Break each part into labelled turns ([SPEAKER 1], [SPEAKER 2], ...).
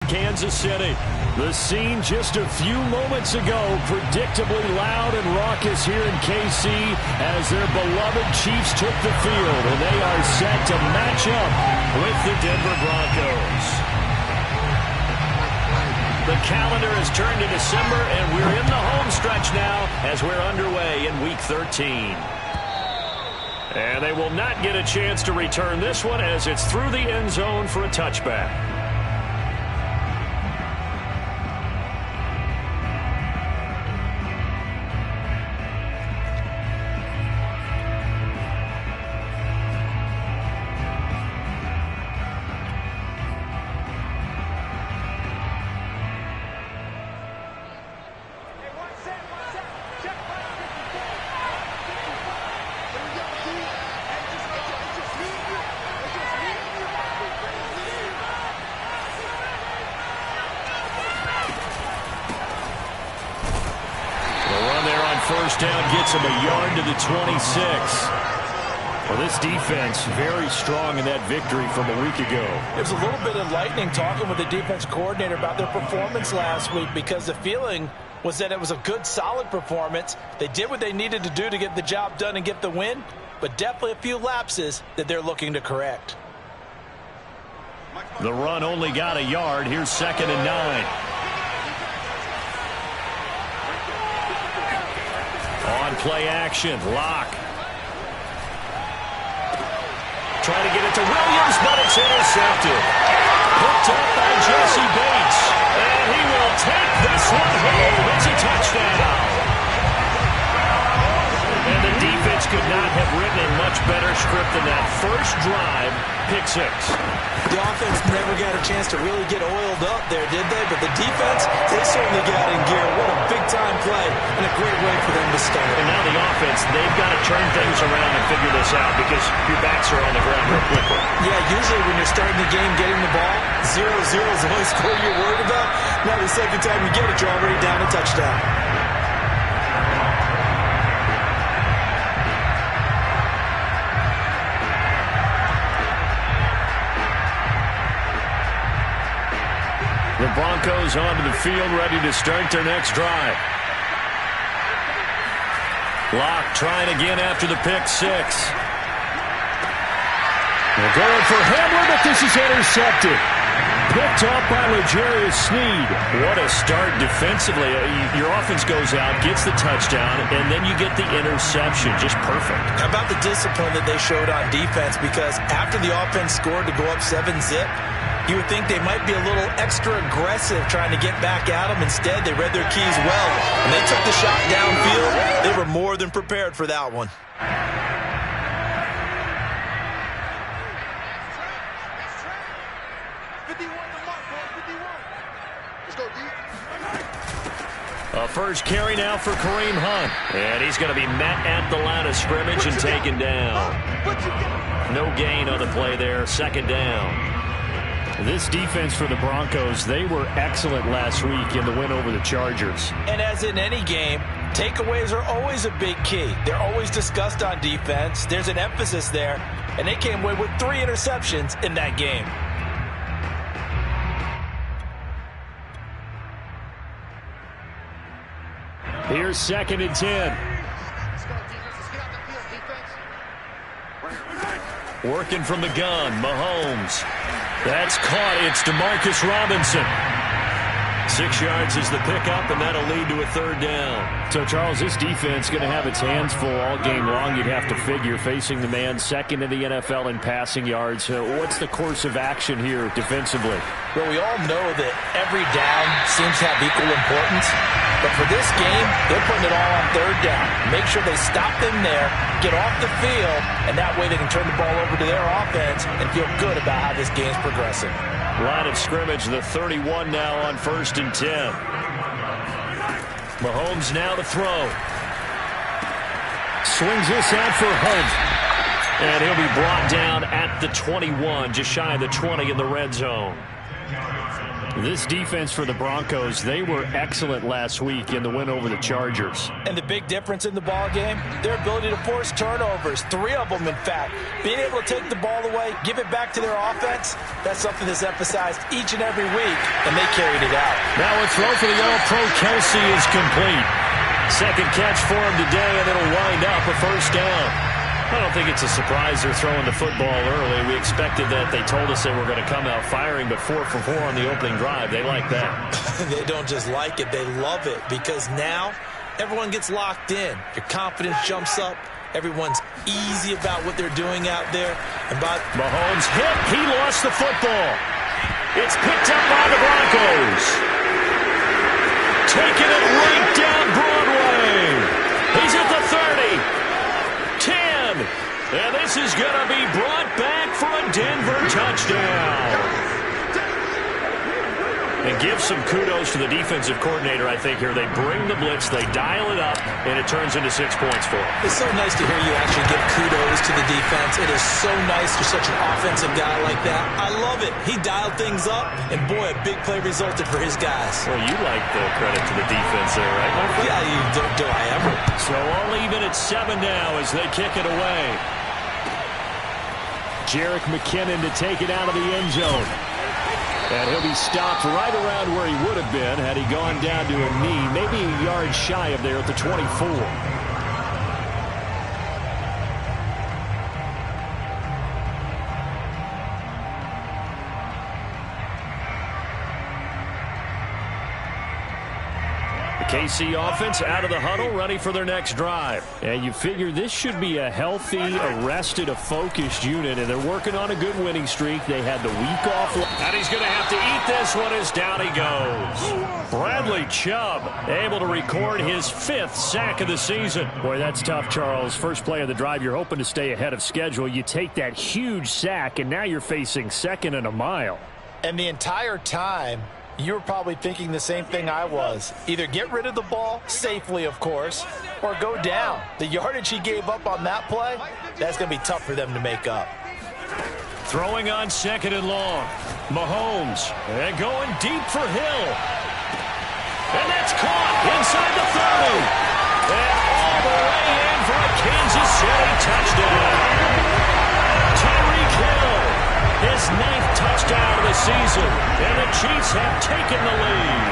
[SPEAKER 1] Kansas City. The scene just a few moments ago, predictably loud and raucous here in KC as their beloved Chiefs took the field, and they are set to match up with the Denver Broncos. The calendar has turned to December, and we're in the home stretch now as we're underway in Week 13. And they will not get a chance to return this one as it's through the end zone for a touchback. First down gets him a yard to the 26. Well, this defense very strong in that victory from a week ago.
[SPEAKER 2] It was a little bit enlightening talking with the defense coordinator about their performance last week because the feeling was that it was a good, solid performance. They did what they needed to do to get the job done and get the win, but definitely a few lapses that they're looking to correct.
[SPEAKER 1] The run only got a yard. Here's 2nd and 9. On play action, Locke. Trying to get it to Williams, but it's intercepted. Picked up by Jesse Bates. And he will take this one home. It's a touchdown. And the defense could not have written a much better script than that. First drive, pick 6.
[SPEAKER 2] The offense never got a chance to really get oiled up there, did they? But the defense, they certainly got in gear. What a big-time play and a great way for them to start.
[SPEAKER 1] And now the offense, they've got to turn things around and figure this out because your backs are on the ground real quickly.
[SPEAKER 2] Yeah, usually when you're starting the game getting the ball, 0-0 is the only score you're worried about. Now the second time you get it, you're already down a touchdown.
[SPEAKER 1] The Broncos onto the field, ready to start their next drive. Locke trying again after the pick 6. They're going for Hamler, but this is intercepted. Picked off by L'Jarius Sneed. What a start defensively. Your offense goes out, gets the touchdown, and then you get the interception. Just perfect.
[SPEAKER 2] How about the discipline that they showed on defense? Because after the offense scored to go up 7-zip, you would think they might be a little extra aggressive trying to get back at them. Instead, they read their keys well. When they took the shot downfield, they were more than prepared for that one.
[SPEAKER 1] A first carry now for Kareem Hunt. And he's going to be met at the line of scrimmage and taken down. No gain on the play there. 2nd down. This defense for the Broncos, they were excellent last week in the win over the Chargers.
[SPEAKER 2] And as in any game, takeaways are always a big key. They're always discussed on defense. There's an emphasis there, and they came away with 3 interceptions in that game.
[SPEAKER 1] Here's 2nd and 10. Working from the gun, Mahomes. That's caught. It's Demarcus Robinson. 6 yards is the pickup, and that'll lead to a 3rd down.
[SPEAKER 3] So, Charles, this defense going to have its hands full all game long, you'd have to figure, facing the man second in the NFL in passing yards. What's the course of action here defensively?
[SPEAKER 2] Well, we all know that every down seems to have equal importance. But for this game, they're putting it all on 3rd down. Make sure they stop them there, get off the field, and that way they can turn the ball over to their offense and feel good about how this game's progressing.
[SPEAKER 1] Line of scrimmage, the 31 now on 1st and 10. Mahomes now to throw. Swings this out for Hunt. And he'll be brought down at the 21, just shy of the 20 in the red zone.
[SPEAKER 3] This defense for the Broncos, they were excellent last week in the win over the Chargers.
[SPEAKER 2] And the big difference in the ball game, their ability to force turnovers, 3 of them in fact. Being able to take the ball away, give it back to their offense, that's something that's emphasized each and every week, and they carried it out.
[SPEAKER 1] Now a throw for the All-Pro Kelsey is complete. Second catch for him today, and it'll wind up a first down. I don't think it's a surprise they're throwing the football early. We expected that. They told us they were going to come out firing, but 4 for 4 on the opening drive. They like that.
[SPEAKER 2] They don't just like it, they love it, because now everyone gets locked in. Your confidence jumps up. Everyone's easy about what they're doing out there. And
[SPEAKER 1] Mahomes hit. He lost the football. It's picked up by the Broncos. Taking it right down Broadway. He's at the 30. 10. And this is going to be brought back for a Denver touchdown. And give some kudos to the defensive coordinator, I think, here. They bring the blitz, they dial it up, and it turns into 6 points for them.
[SPEAKER 2] It's so nice to hear you actually give kudos to the defense. It is so nice for such an offensive guy like that. I love it. He dialed things up, and boy, a big play resulted for his guys.
[SPEAKER 1] Well, you like the credit to the defense there, right, my friend?
[SPEAKER 2] Yeah, you do I ever.
[SPEAKER 1] So all even at 7 now as they kick it away.
[SPEAKER 3] Jerick McKinnon to take it out of the end zone. And he'll be stopped right around where he would have been had he gone down to a knee, maybe a yard shy of there at the 24. KC offense out of the huddle, ready for their next drive. And you figure this should be a healthy, arrested, a focused unit, and they're working on a good winning streak. They had the week off.
[SPEAKER 1] And he's going to have to eat this one as down he goes. Bradley Chubb able to record his 5th sack of the season.
[SPEAKER 3] Boy, that's tough, Charles. First play of the drive, you're hoping to stay ahead of schedule. You take that huge sack, and now you're facing 2nd and a mile.
[SPEAKER 2] And the entire time, you were probably thinking the same thing I was. Either get rid of the ball, safely of course, or go down. The yardage he gave up on that play, that's going to be tough for them to make up.
[SPEAKER 1] Throwing on 2nd and long. Mahomes, and going deep for Hill. And that's caught inside the 30. And all the way in for a Kansas City touchdown. Tyreek Hill, his 9th touchdown of the season, and the Chiefs have taken the lead.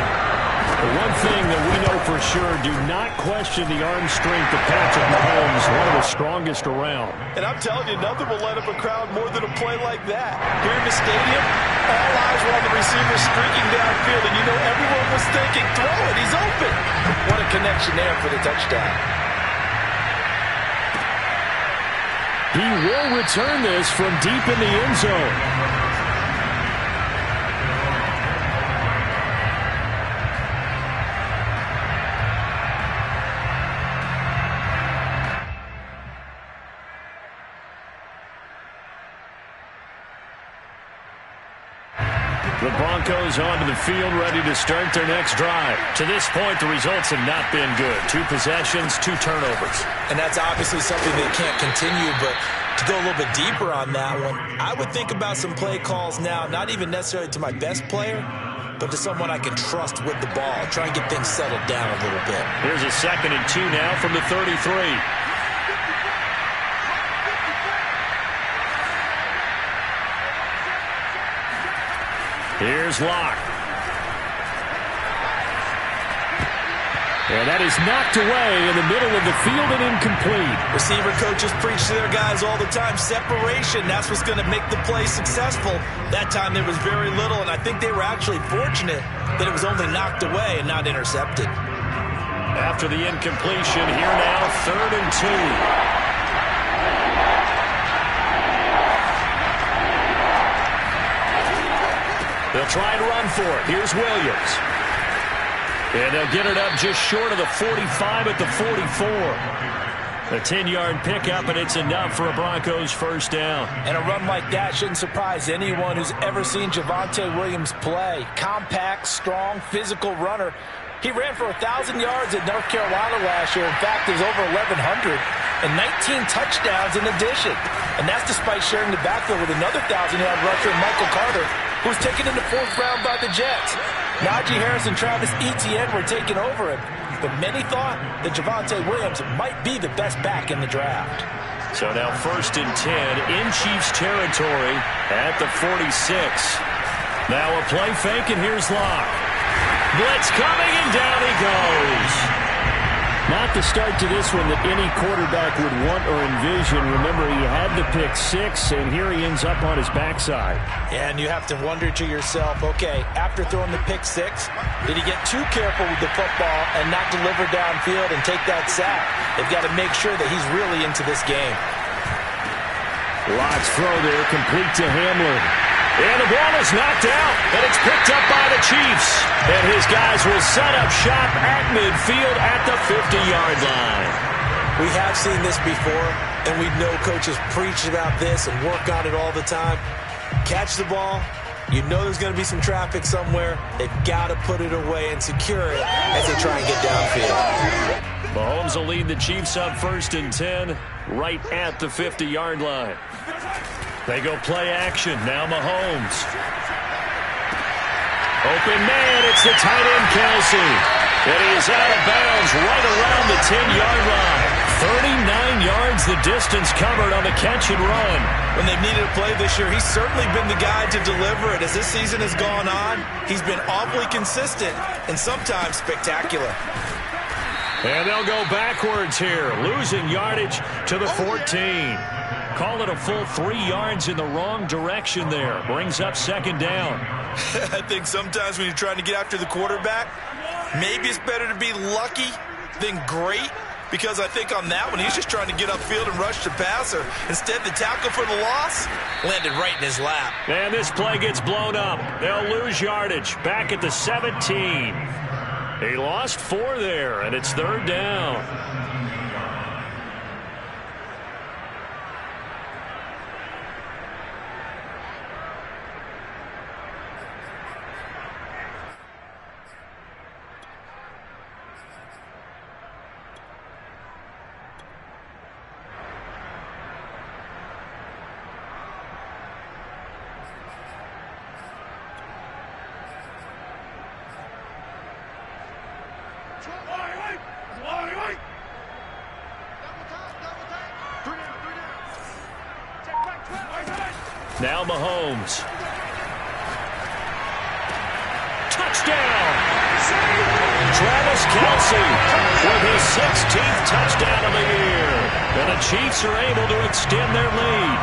[SPEAKER 3] The one thing that we know for sure, do not question the arm strength of Patrick Mahomes, one of the strongest around.
[SPEAKER 2] And I'm telling you, nothing will light up a crowd more than a play like that. Here in the stadium, all eyes were on the receiver streaking downfield, and you know everyone was thinking, throw it, he's open. What a connection there for the touchdown.
[SPEAKER 3] He will return this from deep in the end zone.
[SPEAKER 1] The Broncos onto the field, ready to start their next drive. To this point, the results have not been good. 2 possessions, 2 turnovers.
[SPEAKER 2] And that's obviously something they can't continue, but to go a little bit deeper on that one, I would think about some play calls now, not even necessarily to my best player, but to someone I can trust with the ball. Try and get things settled down a little bit.
[SPEAKER 1] Here's a 2nd and 2 now from the 33. Here's Locke.
[SPEAKER 3] And that is knocked away in the middle of the field and incomplete.
[SPEAKER 2] Receiver coaches preach to their guys all the time. Separation, that's what's going to make the play successful. That time there was very little, and I think they were actually fortunate that it was only knocked away and not intercepted.
[SPEAKER 1] After the incompletion, here now, 3rd and 2. They'll try and run for it. Here's Williams. And they'll get it up just short of the 45 at the 44. A 10-yard pickup, and it's enough for a Broncos first down.
[SPEAKER 2] And a run like that shouldn't surprise anyone who's ever seen Javonte Williams play. Compact, strong, physical runner. He ran for 1,000 yards at North Carolina last year. In fact, there's over 1,100 and 19 touchdowns in addition. And that's despite sharing the backfield with another 1,000-yard rusher, Michael Carter, who who was taken in the 4th round by the Jets. Najee Harris and Travis Etienne were taking over him, but many thought that Javonte Williams might be the best back in the draft.
[SPEAKER 3] So now 1st and 10 in Chiefs territory at the 46. Now a play fake, and here's Locke. Blitz coming, and down he goes. Not the start to this one that any quarterback would want or envision. Remember, he had the pick 6, and here he ends up on his backside.
[SPEAKER 2] And you have to wonder to yourself, okay, after throwing the pick 6, did he get too careful with the football and not deliver downfield and take that sack? They've got to make sure that he's really into this game.
[SPEAKER 3] Locke's throw there, complete to Hamlin. And the ball is knocked out, and it's picked up by the Chiefs. And his guys will set up shop at midfield at the 50-yard line.
[SPEAKER 2] We have seen this before, and we know coaches preach about this and work on it all the time. Catch the ball. You know there's going to be some traffic somewhere. They've got to put it away and secure it as they try and get downfield.
[SPEAKER 3] Mahomes will lead the Chiefs up 1st and 10 right at the 50-yard line. They go play action. Now Mahomes. Open man. It's the tight end, Kelsey. And he is out of bounds right around the 10-yard line. 39 yards the distance covered on the catch and run.
[SPEAKER 2] When they've needed a play this year, he's certainly been the guy to deliver it. As this season has gone on, he's been awfully consistent and sometimes spectacular.
[SPEAKER 3] And they'll go backwards here, losing yardage to the 14. Call it a full 3 yards in the wrong direction there. Brings up 2nd down.
[SPEAKER 2] I think sometimes when you're trying to get after the quarterback, maybe it's better to be lucky than great, because I think on that one, he's just trying to get upfield and rush the passer. Instead, the tackle for the loss landed right in his lap.
[SPEAKER 3] And this play gets blown up. They'll lose yardage back at the 17. He lost 4 there, and it's 3rd down. Now Mahomes. Touchdown! Travis Kelce with his 16th touchdown of the year. And the Chiefs are able to extend their lead.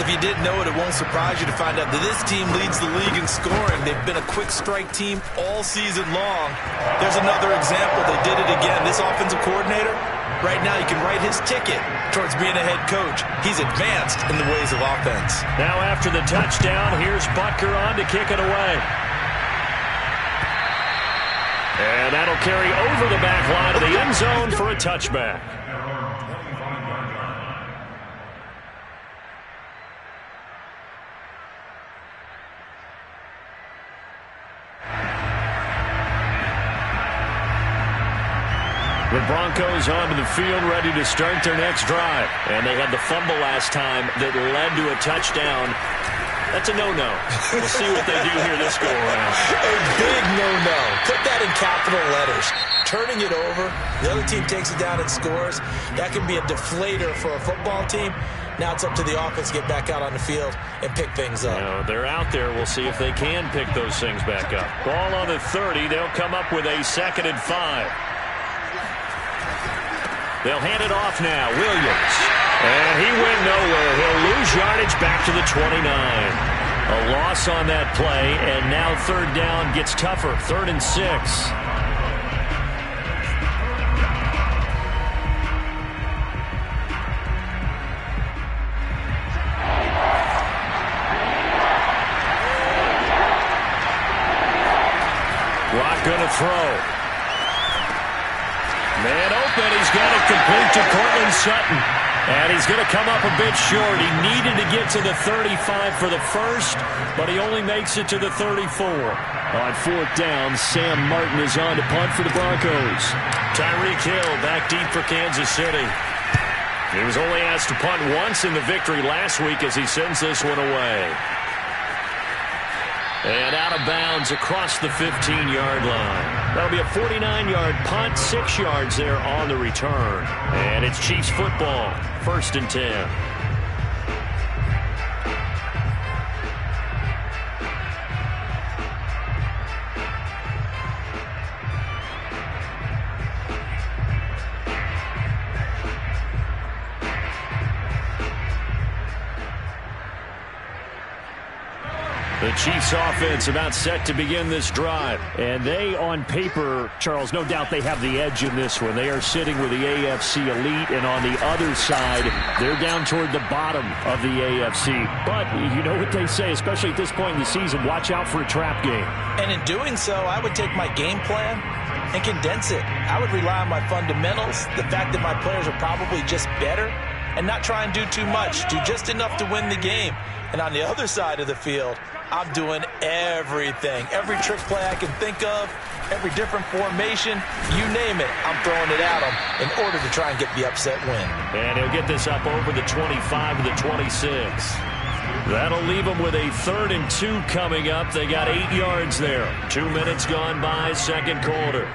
[SPEAKER 2] If you didn't know it, it won't surprise you to find out that this team leads the league in scoring. They've been a quick strike team all season long. There's another example. They did it again. This offensive coordinator, right now you can write his ticket towards being a head coach. He's advanced in the ways of offense.
[SPEAKER 3] Now after the touchdown, here's Butker on to kick it away. And that'll carry over the back line of the end zone for a touchback. The Broncos onto the field, ready to start their next drive. And they had the fumble last time that led to a touchdown. That's a no-no. We'll see what they do here this go-around.
[SPEAKER 2] A big no-no. Put that in capital letters. Turning it over, the other team takes it down and scores. That can be a deflator for a football team. Now it's up to the offense to get back out on the field and pick things up.
[SPEAKER 3] They're out there. We'll see if they can pick those things back up. Ball on the 30. They'll come up with a 2nd and 5. They'll hand it off now. Williams. And he went nowhere. He'll lose yardage back to the 29. A loss on that play, and now 3rd down gets tougher. 3rd and 6. Rock gonna throw. Man open, he's got it complete to Courtland Sutton. And he's going to come up a bit short. He needed to get to the 35 for the first, but he only makes it to the 34. On 4th down, Sam Martin is on to punt for the Broncos. Tyreek Hill back deep for Kansas City. He was only asked to punt once in the victory last week as he sends this one away.
[SPEAKER 1] And out of bounds across the 15-yard line. That'll be a 49-yard punt, 6 yards there on the return. And it's Chiefs football, 1st and 10. The Chiefs offense about set to begin this drive.
[SPEAKER 3] And they, on paper, Charles, no doubt they have the edge in this one. They are sitting with the AFC elite, and on the other side, they're down toward the bottom of the AFC. But you know what they say, especially at this point in the season, watch out for a trap game.
[SPEAKER 2] And in doing so, I would take my game plan and condense it. I would rely on my fundamentals, the fact that my players are probably just better, and not try and do too much, do just enough to win the game. And on the other side of the field, I'm doing everything. Every trick play I can think of, every different formation, you name it, I'm throwing it at them in order to try and get the upset win.
[SPEAKER 1] And he'll get this up over the 25 to the 26. That'll leave them with a 3rd and 2 coming up. They got 8 yards there. 2 minutes gone by, second quarter.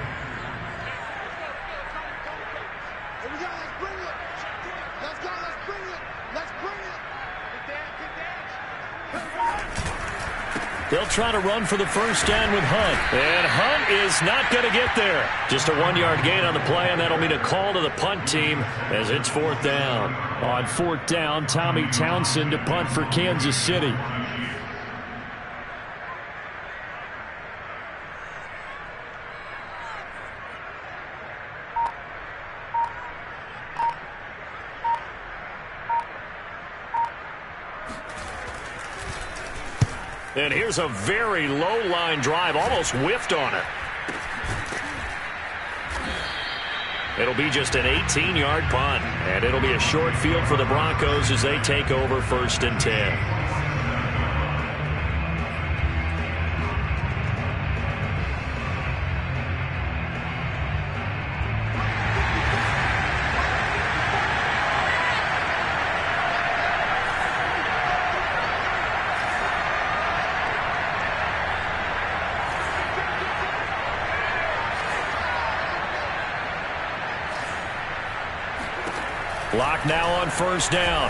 [SPEAKER 1] They'll try to run for the first down with Hunt. And Hunt is not going to get there. Just a 1-yard gain on the play, and that'll mean a call to the punt team as it's 4th down.
[SPEAKER 3] On 4th down, Tommy Townsend to punt for Kansas City.
[SPEAKER 1] And here's a very low-line drive, almost whiffed on it. It'll be just an 18-yard punt, and it'll be a short field for the Broncos as they take over 1st and 10. Lock now on 1st down.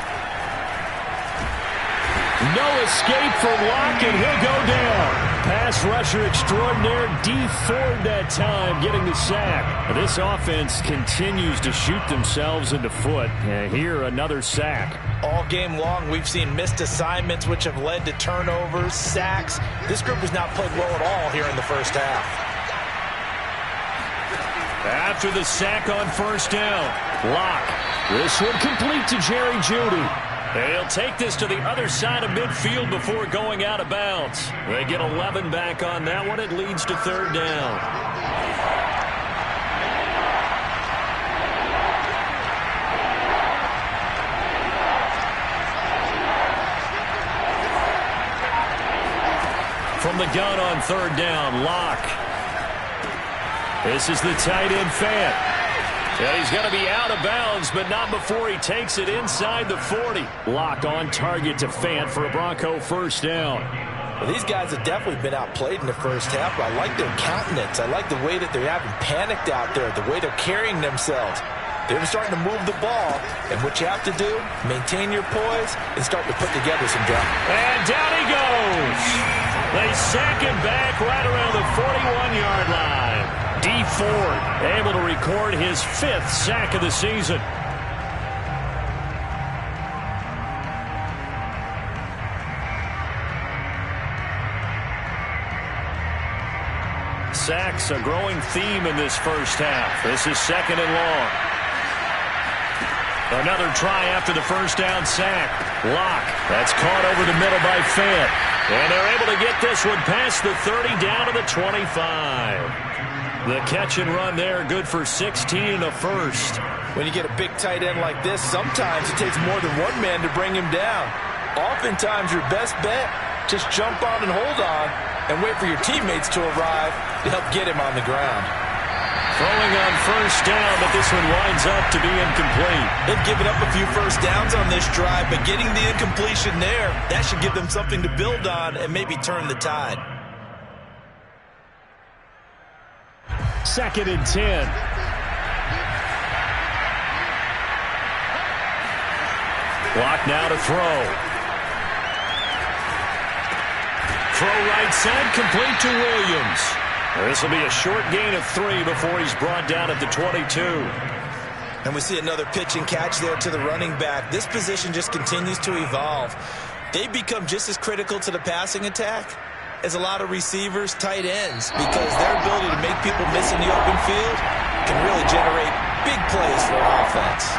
[SPEAKER 3] No escape for Lock, and he'll go down. Pass rusher extraordinaire, Dee Ford that time getting the sack. This offense continues to shoot themselves in the foot. Here, another sack.
[SPEAKER 2] All game long, we've seen missed assignments, which have led to turnovers, sacks. This group has not played well at all here in the first half.
[SPEAKER 1] After the sack on 1st down, Lock.
[SPEAKER 3] This one complete to Jerry Jeudy.
[SPEAKER 1] They'll take this to the other side of midfield before going out of bounds. They get 11 back on that one. It leads to 3rd down. From the gun on 3rd down, Lock. This is the tight end, Fant. And he's going to be out of bounds, but not before he takes it inside the 40.
[SPEAKER 3] Lock on target to Fant for a Bronco 1st down.
[SPEAKER 2] Well, these guys have definitely been outplayed in the first half, but I like their countenance. I like the way that they're having panicked out there, the way they're carrying themselves. They're starting to move the ball, and what you have to do, maintain your poise and start to put together some drives.
[SPEAKER 1] And down he goes. They sack him back right around the 41-yard line. Dee Ford able to record his 5th sack of the season. Sacks a growing theme in this first half. This is 2nd and long. Another try after the first down sack. Lock. That's caught over the middle by Fant. And they're able to get this one past the 30 down to the 25. The catch and run there, good for 16 and a first.
[SPEAKER 2] When you get a big tight end like this, sometimes it takes more than one man to bring him down. Oftentimes, your best bet, just jump on and hold on and wait for your teammates to arrive to help get him on the ground.
[SPEAKER 1] Throwing on first down, but this one winds up to be incomplete.
[SPEAKER 2] They've given up a few first downs on this drive, but getting the incompletion there, that should give them something to build on and maybe turn the tide.
[SPEAKER 1] 2nd and 10. Clock now to throw. Throw right side, complete to Williams. This will be a short gain of 3 before he's brought down at the 22.
[SPEAKER 2] And we see another pitch and catch there to the running back. This position just continues to evolve. They become just as critical to the passing attack as a lot of receivers, tight ends, because their ability to make people miss in the open field can really generate big plays for an offense.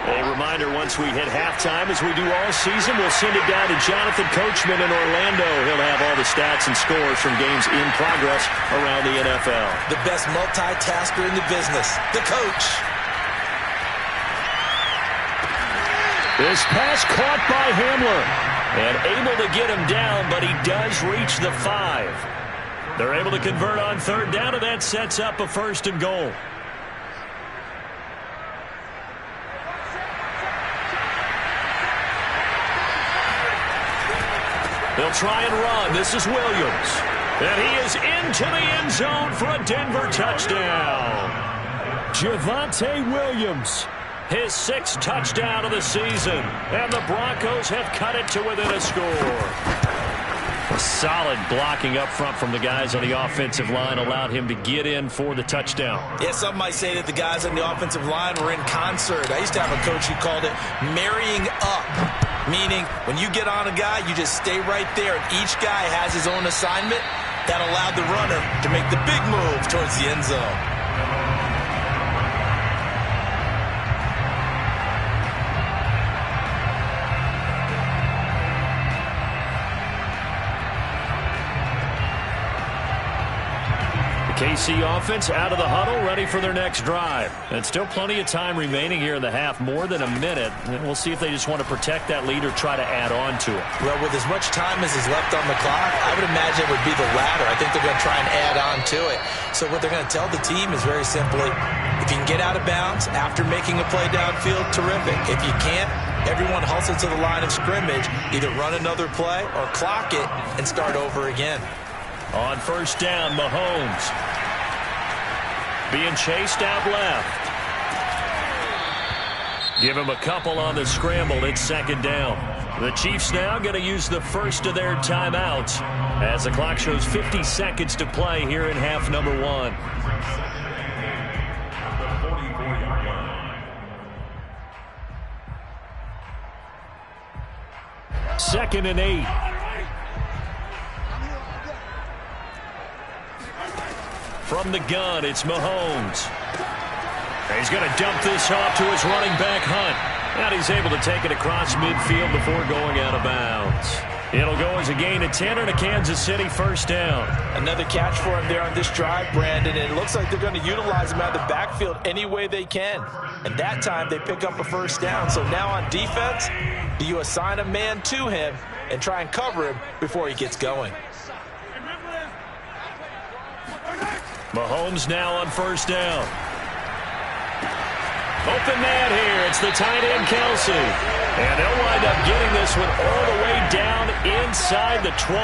[SPEAKER 1] A reminder, once we hit halftime, as we do all season, we'll send it down to Jonathan Coachman in Orlando. He'll have all the stats and scores from games in progress around the NFL.
[SPEAKER 2] The best multitasker in the business, the coach.
[SPEAKER 1] This pass caught by Hamler. And able to get him down, but he does reach the 5. They're able to convert on 3rd down, and that sets up a 1st and goal. They'll try and run. This is Williams. And he is into the end zone for a Denver touchdown. Javonte Williams, his 6th touchdown of the season. And the Broncos have cut it to within a score. A solid blocking up front from the guys on the offensive line allowed him to get in for the touchdown.
[SPEAKER 2] Yeah, some might say that the guys on the offensive line were in concert. I used to have a coach who called it marrying up. Meaning, when you get on a guy, you just stay right there, and each guy has his own assignment. That allowed the runner to make the big move towards the end zone.
[SPEAKER 1] KC offense out of the huddle, ready for their next drive. And still plenty of time remaining here in the half, more than a minute. And we'll see if they just want to protect that lead or try to add on to it.
[SPEAKER 2] Well, with as much time as is left on the clock, I would imagine it would be the latter. I think they're going to try and add on to it. So what they're going to tell the team is very simply, if you can get out of bounds after making a play downfield, terrific. If you can't, everyone hustle to the line of scrimmage, either run another play or clock it and start over again.
[SPEAKER 1] On 1st down, Mahomes being chased out left. Give him a couple on the scramble. It's 2nd down. The Chiefs now going to use the first of their timeouts as the clock shows 50 seconds to play here in half number 1. Second and 8. From the gun, it's Mahomes. He's going to dump this off to his running back, Hunt. And he's able to take it across midfield before going out of bounds. It'll go as a gain of 10 and a Kansas City 1st down.
[SPEAKER 2] Another catch for him there on this drive, Brandon, and it looks like they're going to utilize him out of the backfield any way they can. And that time they pick up a 1st down. So now on defense, do you assign a man to him and try and cover him before he gets going?
[SPEAKER 1] Mahomes now on 1st down. Open man here. It's the tight end, Kelsey. And they'll wind up getting this one all the way down inside the 20.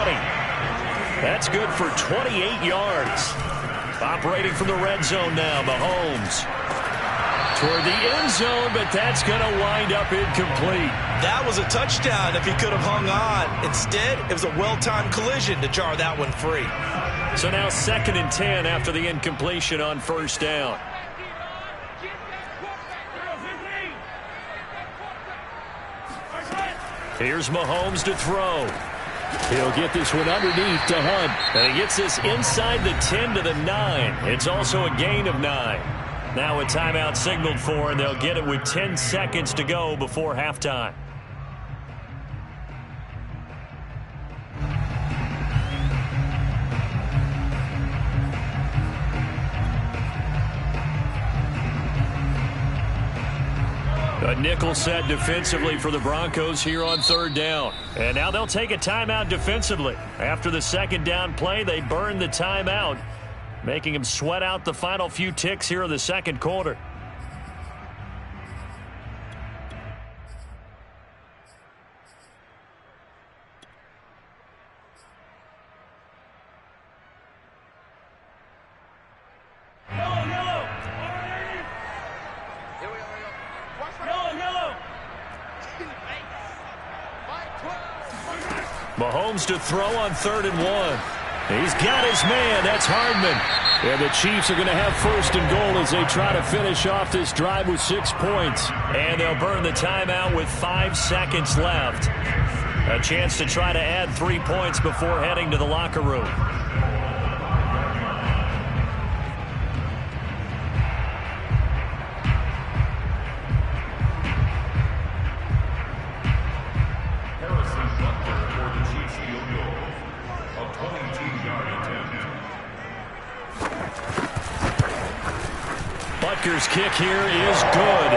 [SPEAKER 1] That's good for 28 yards. Operating from the red zone now, Mahomes. Toward the end zone, but that's going to wind up incomplete.
[SPEAKER 2] That was a touchdown if he could have hung on. Instead, it was a well-timed collision to jar that one free.
[SPEAKER 1] So now 2nd and 10 after the incompletion on 1st down. Here's Mahomes to throw. He'll get this one underneath to Hunt. And he gets this inside the 10 to the 9. It's also a gain of 9. Now a timeout signaled for, and they'll get it with 10 seconds to go before halftime. A A nickel set defensively for the Broncos here on third down. And now they'll take a timeout defensively. After the second down play, they burned the timeout, making them sweat out the final few ticks here in the second quarter. Mahomes to throw on 3rd and 1. He's got his man. That's Hardman. And the Chiefs are going to have 1st and goal as they try to finish off this drive with 6 points. And they'll burn the timeout with 5 seconds left. A chance to try to add 3 points before heading to the locker room. Butker's kick here is good.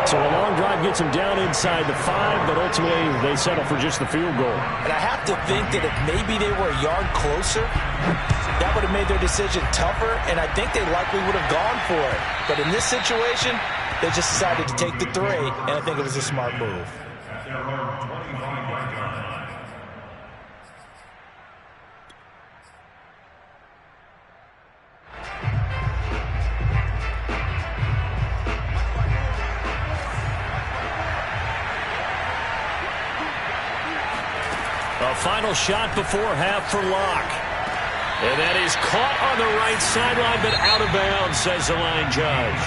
[SPEAKER 1] So a long drive gets them down inside the 5, but ultimately they settle for just the field goal.
[SPEAKER 2] And I have to think that if maybe they were a yard closer, that would have made their decision tougher, and I think they likely would have gone for it. But in this situation, they just decided to take the 3, and I think it was a smart move.
[SPEAKER 1] A final shot before half for Locke. And that is caught on the right sideline, but out of bounds, says the line judge.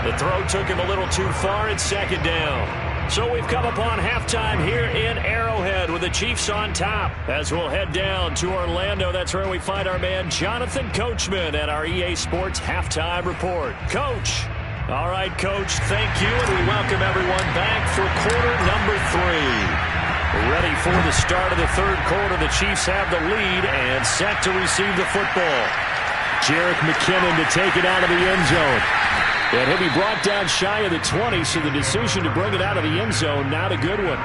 [SPEAKER 1] The throw took him a little too far at 2nd down. So we've come upon halftime here in Arrowhead with the Chiefs on top. As we'll head down to Orlando, that's where we find our man Jonathan Coachman at our EA Sports Halftime Report. Coach. All right, Coach, thank you, and we welcome everyone back for quarter number 3. Ready for the start of the third quarter. The Chiefs have the lead and set to receive the football. Jerick McKinnon to take it out of the end zone. And he'll be brought down shy of the 20, so the decision to bring it out of the end zone, not a good one.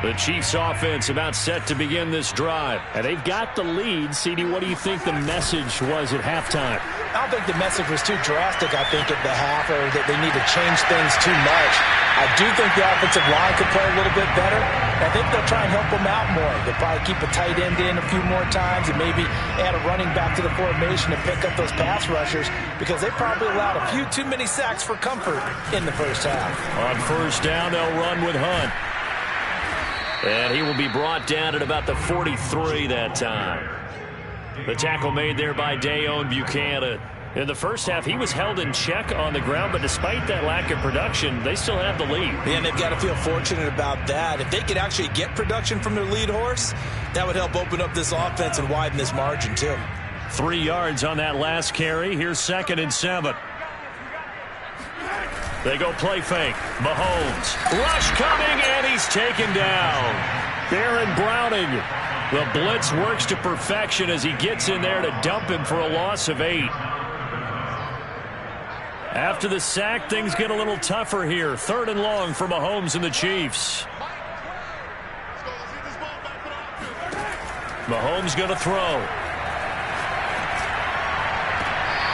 [SPEAKER 1] The Chiefs offense about set to begin this drive. And they've got the lead. CD, what do you think the message was at halftime?
[SPEAKER 2] I don't think the message was too drastic, I think, at the half, or that they need to change things too much. I do think the offensive line could play a little bit better. I think they'll try and help them out more. They'll probably keep a tight end in a few more times and maybe add a running back to the formation and pick up those pass rushers, because they probably allowed a few too many sacks for comfort in the first half.
[SPEAKER 1] On 1st down, they'll run with Hunt. And he will be brought down at about the 43 that time. The tackle made there by Dayon Buchanan. In the first half, he was held in check on the ground, but despite that lack of production, they still have the lead.
[SPEAKER 2] And they've got to feel fortunate about that. If they could actually get production from their lead horse, that would help open up this offense and widen this margin, too.
[SPEAKER 1] 3 yards on that last carry. Here's 2nd and 7. They go play fake. Mahomes. Rush coming, and he's taken down. Baron Browning. The blitz works to perfection as he gets in there to dump him for a loss of 8. After the sack, things get a little tougher here. 3rd and long for Mahomes and the Chiefs. Mahomes going to throw.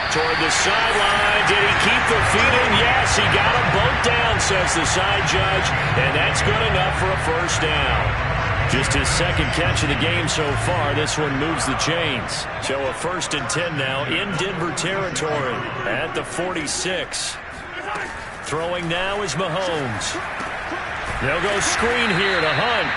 [SPEAKER 1] Toward the sideline. Did he keep the feet in? Yes, he got them both down, says the side judge. And that's good enough for a 1st down. Just his 2nd catch of the game so far. This one moves the chains. So a 1st and 10 now in Denver territory at the 46. Throwing now is Mahomes. They'll go screen here to Hunt.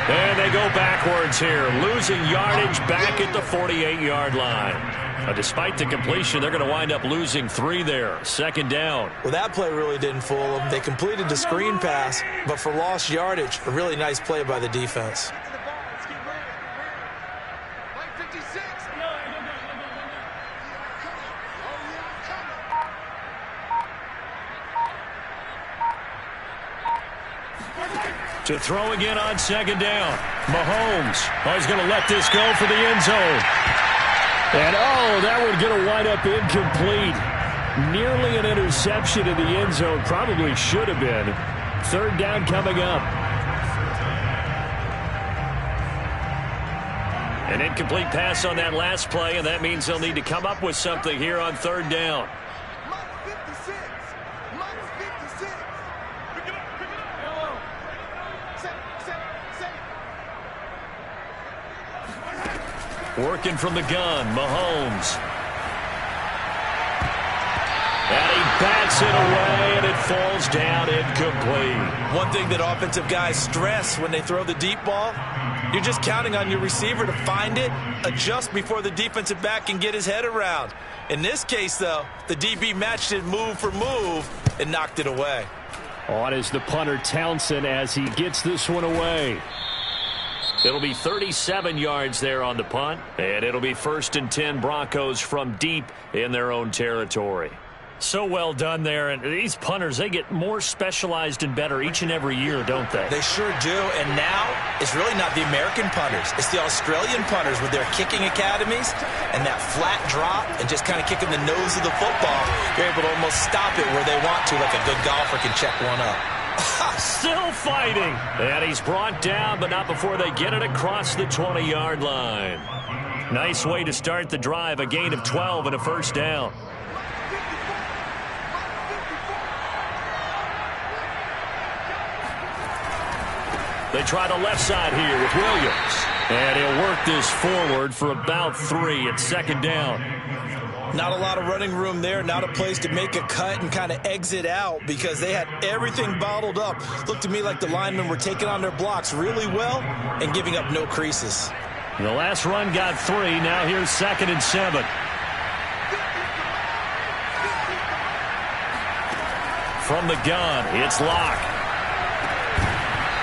[SPEAKER 1] And they go backwards here, losing yardage back at the 48-yard line. Despite the completion, they're going to wind up losing 3 there. 2nd down.
[SPEAKER 2] Well, that play really didn't fool them. They completed the screen pass, but for lost yardage, a really nice play by the defense.
[SPEAKER 1] To throw again on second down. Mahomes is going to let this go for the end zone. And, that one's going to wind up incomplete. Nearly an interception in the end zone. Probably should have been. Third down coming up. An incomplete pass on that last play, and that means they'll need to come up with something here on third down. Working from the gun, Mahomes. And he bats it away, and it falls down incomplete.
[SPEAKER 2] One thing that offensive guys stress when they throw the deep ball, you're just counting on your receiver to find it, adjust before the defensive back can get his head around. In this case, though, the DB matched it move for move and knocked it away.
[SPEAKER 1] On is the punter, Townsend, as he gets this one away. It'll be 37 yards there on the punt, and it'll be 1st and 10 Broncos from deep in their own territory. So well done there, and these punters, they get more specialized and better each and every year, don't they?
[SPEAKER 2] They sure do, and now it's really not the American punters. It's the Australian punters with their kicking academies and that flat drop and just kind of kicking the nose of the football. You're able to almost stop it where they want to, like a good golfer can check one up.
[SPEAKER 1] Still fighting. And he's brought down, but not before they get it across the 20-yard line. Nice way to start the drive. A gain of 12 and a first down. They try the left side here with Williams. And he'll work this forward for about 3 at second down.
[SPEAKER 2] Not a lot of running room there, not a place to make a cut and kind of exit out because they had everything bottled up. Looked to me like the linemen were taking on their blocks really well and giving up no creases.
[SPEAKER 1] The last run got 3. Now here's 2nd and 7. From the gun, it's Locke.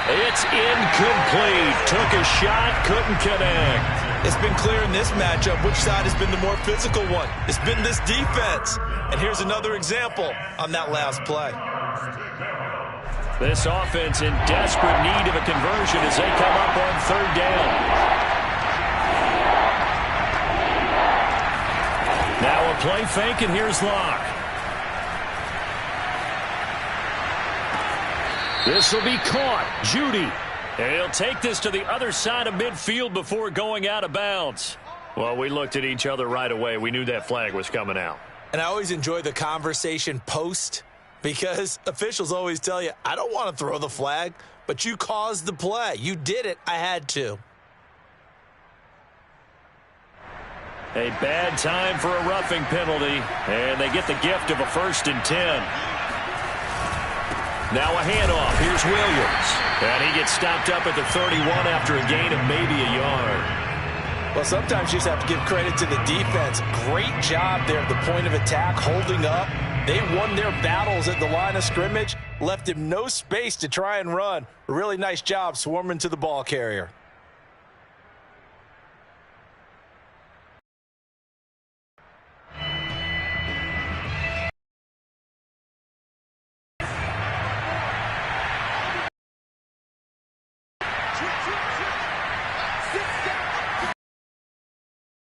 [SPEAKER 1] It's incomplete. Took a shot, couldn't connect.
[SPEAKER 2] It's been clear in this matchup which side has been the more physical one. It's been this defense. And here's another example on that last play.
[SPEAKER 1] This offense in desperate need of a conversion as they come up on third down. Now a play fake, and here's Locke. This will be caught. Judy. And he'll take this to the other side of midfield before going out of bounds. Well, we looked at each other right away. We knew that flag was coming out.
[SPEAKER 2] And I always enjoy the conversation post because officials always tell you, I don't want to throw the flag, but you caused the play. You did it. I had to.
[SPEAKER 1] A bad time for a roughing penalty, and they get the gift of a 1st and 10. Now a handoff. Here's Williams. And he gets stopped up at the 31 after a gain of maybe a yard.
[SPEAKER 2] Well, sometimes you just have to give credit to the defense. Great job there at the point of attack, holding up. They won their battles at the line of scrimmage, left him no space to try and run. A really nice job swarming to the ball carrier.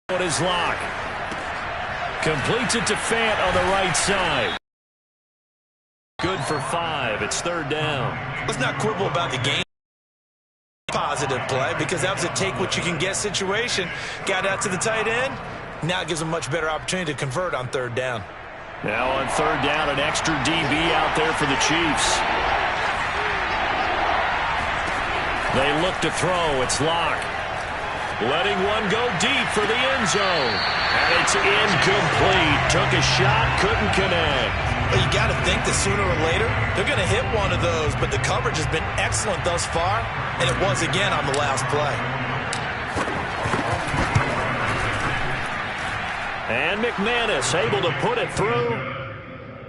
[SPEAKER 1] What is Locke? Completes it to Fant on the right side. Good for 5. It's third down.
[SPEAKER 2] Let's not quibble about the game. Positive play because that was a take-what-you-can-get situation. Got out to the tight end. Now it gives them a much better opportunity to convert on third down.
[SPEAKER 1] Now on third down, an extra DB out there for the Chiefs. They look to throw. It's Locke. Letting one go deep for the end zone. And it's incomplete. Took a shot, couldn't connect.
[SPEAKER 2] Well, you got to think that sooner or later, they're going to hit one of those, but the coverage has been excellent thus far, and it was again on the last play.
[SPEAKER 1] And McManus able to put it through.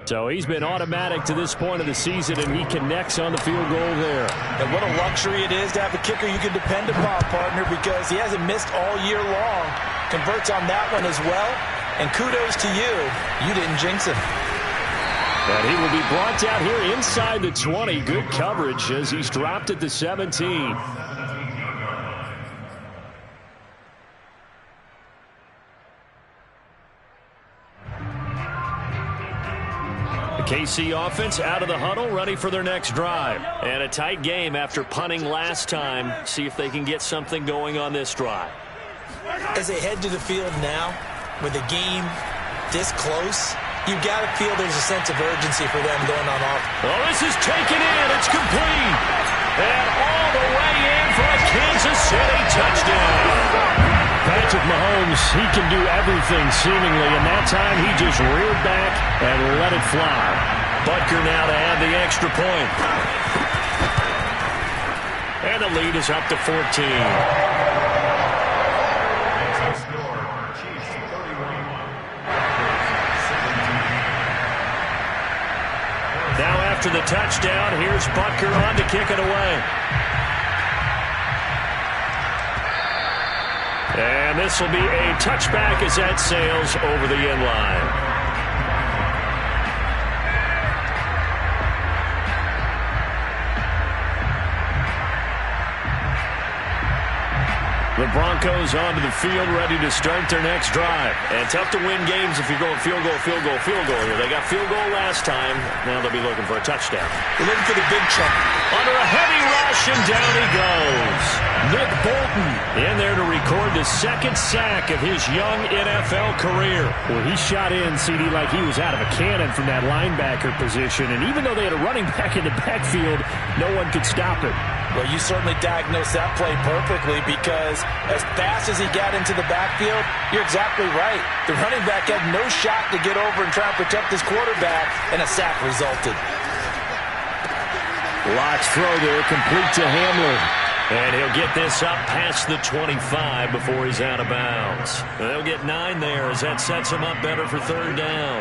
[SPEAKER 1] So he's been automatic to this point of the season, and he connects on the field goal there.
[SPEAKER 2] And what a luxury it is to have a kicker you can depend upon, partner, because he hasn't missed all year long. Converts on that one as well. And kudos to you. You didn't jinx him.
[SPEAKER 1] And he will be brought down here inside the 20. Good coverage as he's dropped at the 17. KC offense out of the huddle, ready for their next drive. And a tight game after punting last time. See if they can get something going on this drive.
[SPEAKER 2] As they head to the field now, with the game this close, you've got to feel there's a sense of urgency for them going on off.
[SPEAKER 1] Oh, this is taken in. It's complete. And all the way in for a Kansas City touchdown. Patrick Mahomes, he can do everything seemingly, and that time he just reared back and let it fly. Butker now to add the extra point. And the lead is up to 14. Now after the touchdown, here's Butker on to kick it away. And this will be a touchback as that sails over the end line. The Broncos onto the field, ready to start their next drive. And tough to win games if you're going field goal, field goal, field goal here. They got field goal last time. Now they'll be looking for a touchdown.
[SPEAKER 2] They're looking for the big chunk.
[SPEAKER 1] Under a heavy rush, and down he goes. Nick Bolton in there to record the second sack of his young NFL career.
[SPEAKER 4] Well, he shot in, CD, like he was out of a cannon from that linebacker position. And even though they had a running back in the backfield, no one could stop him.
[SPEAKER 2] Well, you certainly diagnosed that play perfectly because as fast as he got into the backfield, you're exactly right. The running back had no shot to get over and try and protect his quarterback, and a sack resulted.
[SPEAKER 4] Lock's throw there, complete to Hamler.
[SPEAKER 1] And he'll get this up past the 25 before he's out of bounds. They'll get 9 there as that sets him up better for third down.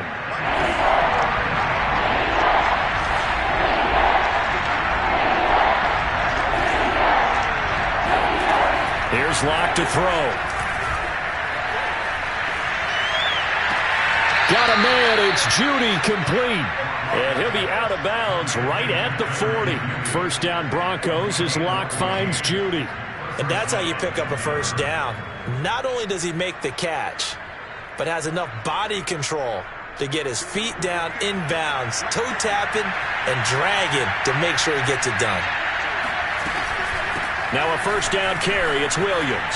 [SPEAKER 1] Here's Lock to throw.
[SPEAKER 4] Got a man, it's Judy, complete.
[SPEAKER 1] And he'll be out of bounds right at the 40.
[SPEAKER 4] First down Broncos as Lock finds Judy.
[SPEAKER 2] And that's how you pick up a first down. Not only does he make the catch, but has enough body control to get his feet down inbounds, toe tapping and dragging to make sure he gets it done.
[SPEAKER 1] Now a first down carry. It's Williams.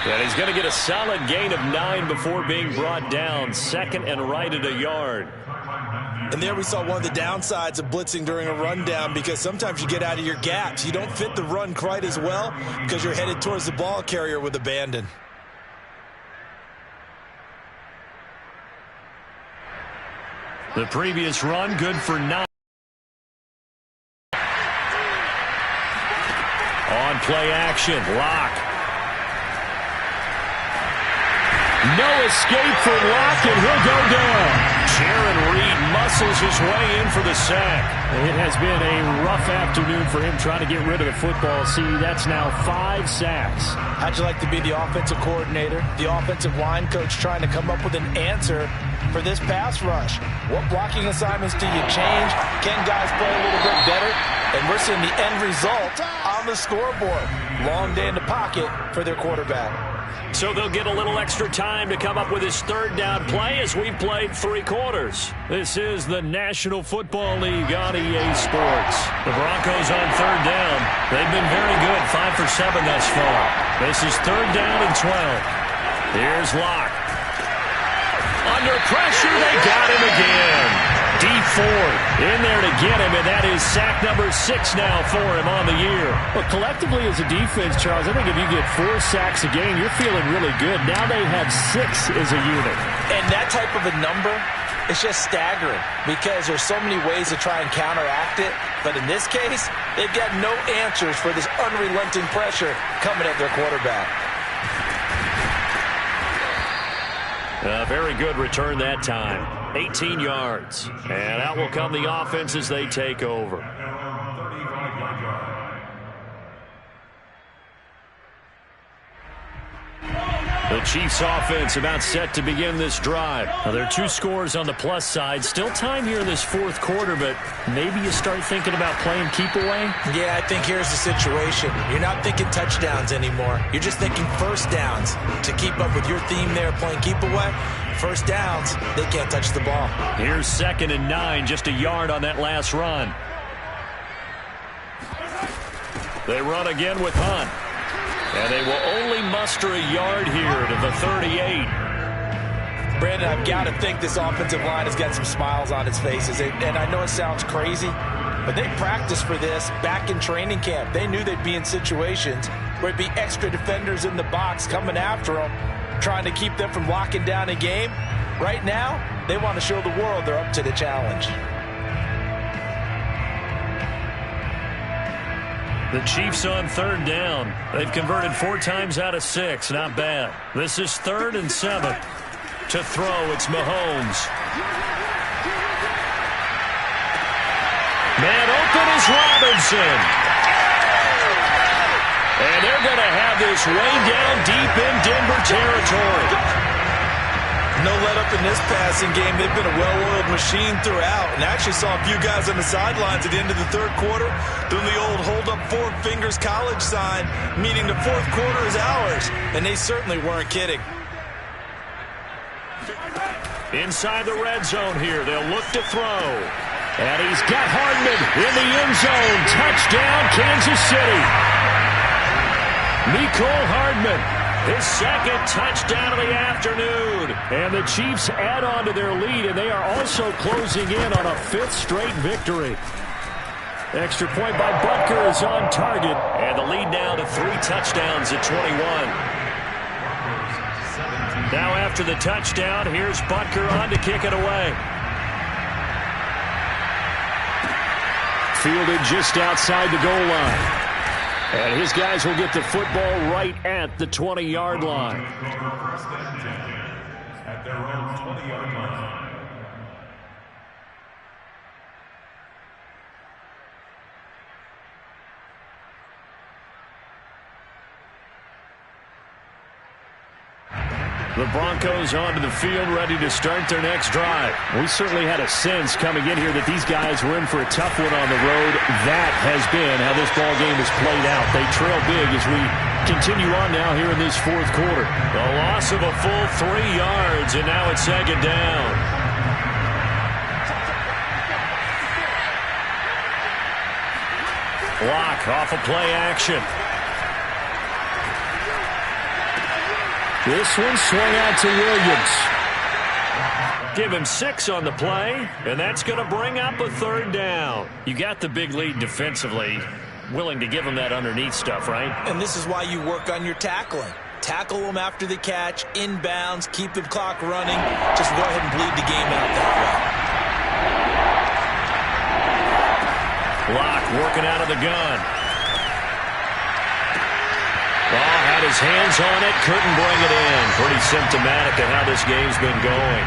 [SPEAKER 1] And he's going to get a solid gain of 9 before being brought down. Second and right at a yard.
[SPEAKER 2] And there we saw one of the downsides of blitzing during a rundown, because sometimes you get out of your gaps. You don't fit the run quite as well because you're headed towards the ball carrier with abandon.
[SPEAKER 1] The previous run good for 9. On play action, Lock.
[SPEAKER 4] No escape for Lock, and he'll go down.
[SPEAKER 1] Jaron Reed muscles his way in for the sack.
[SPEAKER 4] It has been a rough afternoon for him trying to get rid of the football. See, that's now 5 sacks.
[SPEAKER 2] How'd you like to be the offensive coordinator, the offensive line coach, trying to come up with an answer for this pass rush? What blocking assignments do you change? Can guys play a little bit better? And we're seeing the end result on the scoreboard. Long day in the pocket for their quarterback.
[SPEAKER 1] So they'll get a little extra time to come up with his third down play as we've played 3 quarters. This is the National Football League on EA Sports. The Broncos on third down. They've been very good, 5 for 7 thus far. This is third down and 12. Here's Lock. Under pressure, they got him again. D Ford in there to get him, and that is sack number 6 now for him on the year.
[SPEAKER 4] Well, collectively as a defense, Charles, I think if you get 4 sacks a game, you're feeling really good. Now they have 6 as a unit.
[SPEAKER 2] And that type of a number is just staggering because there's so many ways to try and counteract it. But in this case, they've got no answers for this unrelenting pressure coming at their quarterback.
[SPEAKER 1] A very good return that time. 18 yards. And out will come the offense as they take over. The Chiefs offense about set to begin this drive.
[SPEAKER 4] Now, there are 2 scores on the plus side. Still time here in this fourth quarter, but maybe you start thinking about playing keep away?
[SPEAKER 2] Yeah, I think here's the situation. You're not thinking touchdowns anymore. You're just thinking first downs. To keep up with your theme there, playing keep away, first downs, they can't touch the ball.
[SPEAKER 1] Here's 2nd and 9, just a yard on that last run. They run again with Hunt. And they will only muster a yard here to the 38.
[SPEAKER 2] Brandon, I've got to think this offensive line has got some smiles on its faces. And I know it sounds crazy, but they practiced for this back in training camp. They knew they'd be in situations where it'd be extra defenders in the box coming after them, trying to keep them from locking down a game. Right now, they want to show the world they're up to the challenge.
[SPEAKER 1] The Chiefs on 3rd down. They've converted 4 times out of 6. Not bad. This is 3rd and 7. To throw, it's Mahomes. Man open is Robinson. And they're going to have this way down deep in Denver territory.
[SPEAKER 2] No let up in this passing game. They've been a well-oiled machine throughout. And I actually saw a few guys on the sidelines at the end of the 3rd quarter doing the old hold up 4 fingers college sign, meaning the 4th quarter is ours. And they certainly weren't kidding.
[SPEAKER 1] Inside the red zone here, they'll look to throw. And he's got Hardman in the end zone. Touchdown, Kansas City. Mecole Hardman, his 2nd touchdown of the afternoon. And the Chiefs add on to their lead, and they are also closing in on a 5th straight victory. Extra point by Butker is on target. And the lead now to 3 touchdowns at 21. Now after the touchdown, here's Butker on to kick it away.
[SPEAKER 4] Fielded just outside the goal line. And his guys will get the football right at the 20-yard line.
[SPEAKER 5] At their own 20-yard line.
[SPEAKER 1] The Broncos onto the field, ready to start their next drive.
[SPEAKER 4] We certainly had a sense coming in here that these guys were in for a tough one on the road. That has been how this ball game has played out. They trail big as we continue on now here in this 4th quarter.
[SPEAKER 1] The loss of a full 3 yards, and now it's 2nd down. Block off of play action.
[SPEAKER 4] This one swung out to Williams.
[SPEAKER 1] Give him 6 on the play, and that's going to bring up a 3rd down. You got the big lead defensively, willing to give him that underneath stuff, right?
[SPEAKER 2] And this is why you work on your tackling. Tackle them after the catch, inbounds, keep the clock running. Just go ahead and bleed the game out that
[SPEAKER 1] way. Locke working out of the gun. Well, had his hands on it, couldn't bring it in. Pretty symptomatic of how this game's been going.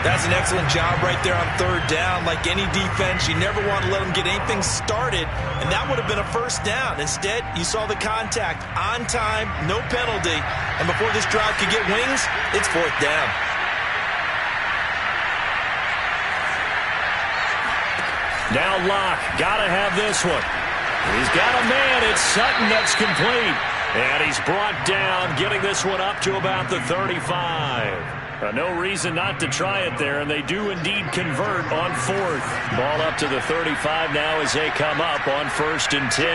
[SPEAKER 2] That's an excellent job right there on 3rd down. Like any defense, you never want to let them get anything started, and that would have been a 1st down. Instead, you saw the contact on time, no penalty, and before this drive could get wings, it's 4th down.
[SPEAKER 1] Now Locke, gotta have this one. He's got a man. It's Sutton that's complete. And he's brought down, getting this one up to about the 35. No reason not to try it there, and they do indeed convert on 4th. Ball up to the 35 now as they come up on 1st and 10.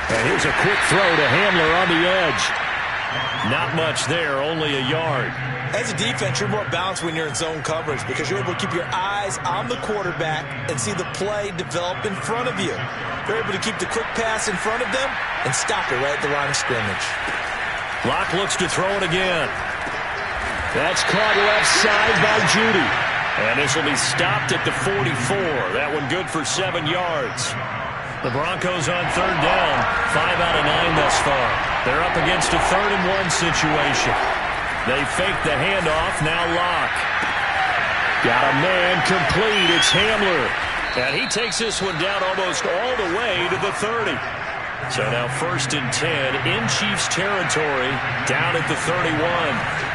[SPEAKER 4] And here's a quick throw to Hamler on the edge.
[SPEAKER 1] Not much there, only a yard.
[SPEAKER 2] As a defense, you're more balanced when you're in zone coverage because you're able to keep your eyes on the quarterback and see the play develop in front of you. You're able to keep the quick pass in front of them and stop it right at the line of scrimmage.
[SPEAKER 1] Locke looks to throw it again.
[SPEAKER 4] That's caught left side by Judy.
[SPEAKER 1] And this will be stopped at the 44. That one good for 7 yards. The Broncos on 3rd down. 5 out of 9 thus far. They're up against a 3rd and 1 situation. They fake the handoff. Now Locke.
[SPEAKER 4] Got a man complete. It's Hamler.
[SPEAKER 1] And he takes this one down almost all the way to the 30. So now 1st and 10 in Chiefs territory, down at the 31.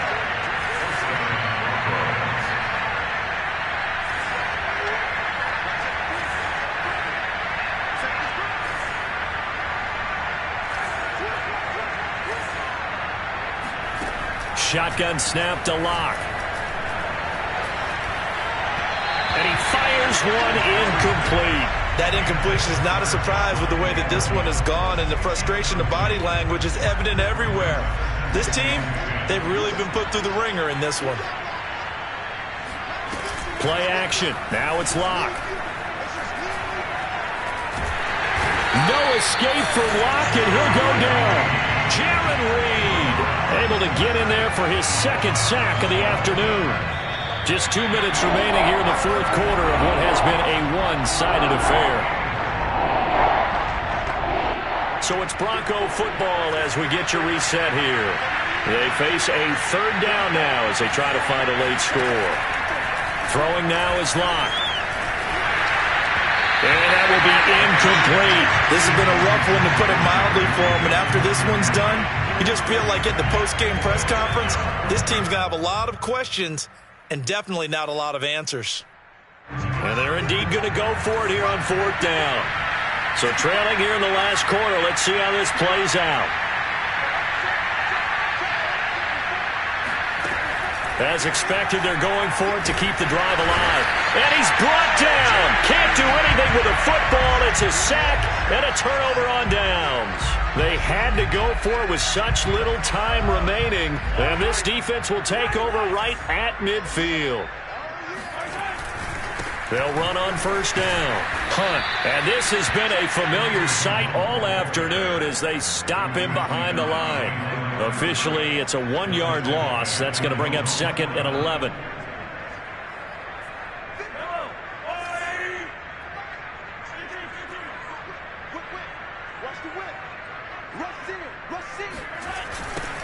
[SPEAKER 1] Shotgun snap to Locke. And he fires one incomplete.
[SPEAKER 2] That incompletion is not a surprise with the way that this one has gone, and the frustration, the body language is evident everywhere. This team, they've really been put through the ringer in this one.
[SPEAKER 1] Play action. Now it's Locke. No escape for Locke, and he'll go down. Jaron Reed able to get in there for his second sack of the afternoon. Just 2 minutes remaining here in the fourth quarter of what has been a one-sided affair. So it's Bronco football as we get your reset here. They face a third down now as they try to find a late score. Throwing now is Locke. And that will be incomplete.
[SPEAKER 2] This has been a rough one, to put it mildly, for him. And after this one's done, you just feel like at the post-game press conference, this team's going to have a lot of questions and definitely not a lot of answers.
[SPEAKER 1] And they're indeed going to go for it here on 4th down. So trailing here in the last quarter, let's see how this plays out. As expected, they're going for it to keep the drive alive. And he's brought down. Can't do anything with a football. It's a sack and a turnover on downs. They had to go for it with such little time remaining. And this defense will take over right at midfield. They'll run on 1st down. Hunt. And this has been a familiar sight all afternoon as they stop him behind the line. Officially, it's a 1-yard loss. That's going to bring up 2nd and 11.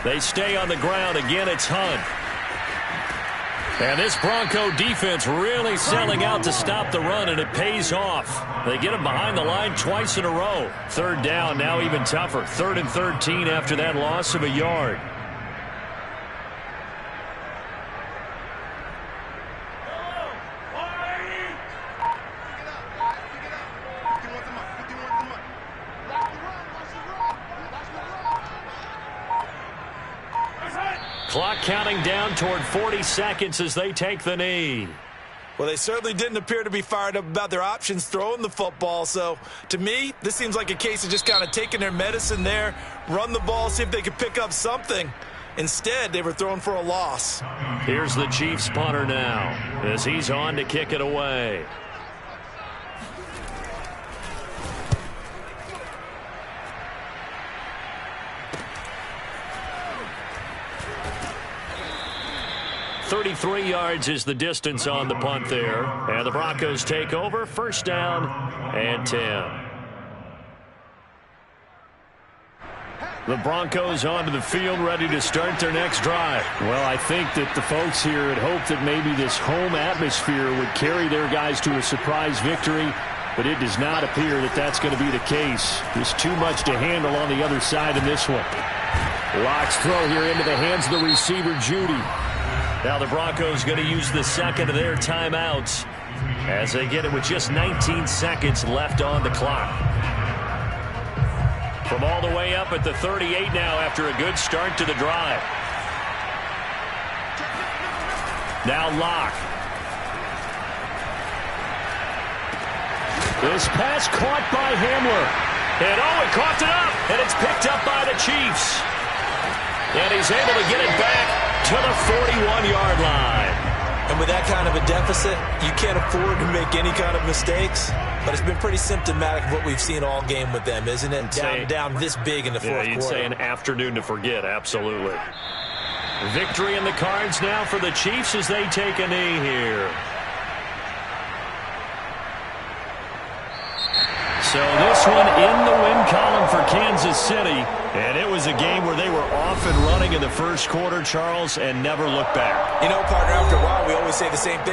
[SPEAKER 1] They stay on the ground. Again, it's Hunt. And this Bronco defense really selling out to stop the run, and it pays off. They get him behind the line twice in a row. 3rd down, now even tougher. 3rd and 13 after that loss of a yard. Clock counting down toward 40 seconds as they take the knee.
[SPEAKER 2] Well, they certainly didn't appear to be fired up about their options throwing the football. So, to me, this seems like a case of just kind of taking their medicine there, run the ball, see if they could pick up something. Instead, they were throwing for a loss.
[SPEAKER 1] Here's the Chiefs punter now as he's on to kick it away. .33 yards is the distance on the punt there. And the Broncos take over. 1st down and 10. The Broncos onto the field ready to start their next drive.
[SPEAKER 4] Well, I think that the folks here had hoped that maybe this home atmosphere would carry their guys to a surprise victory, but it does not appear that that's going to be the case. There's too much to handle on the other side in this one. Locke's throw here into the hands of the receiver, Judy.
[SPEAKER 1] Now the Broncos going to use the second of their timeouts as they get it with just 19 seconds left on the clock. From all the way up at the 38 now after a good start to the drive. Now Locke.
[SPEAKER 4] This pass caught by Hamler.
[SPEAKER 1] And oh, it caught it up. And it's picked up by the Chiefs. And he's able to get it back to the 41-yard line.
[SPEAKER 2] And with that kind of a deficit, you can't afford to make any kind of mistakes. But it's been pretty symptomatic of what we've seen all game with them, isn't it? Down this big in the fourth quarter.
[SPEAKER 1] You'd say an afternoon to forget, absolutely. Victory in the cards now for the Chiefs as they take a knee here. So this one in the win column for Kansas City. And it was a game where they were off and running in the first quarter, Charles, and never looked back.
[SPEAKER 2] You know, partner, after a while, we always say the same thing.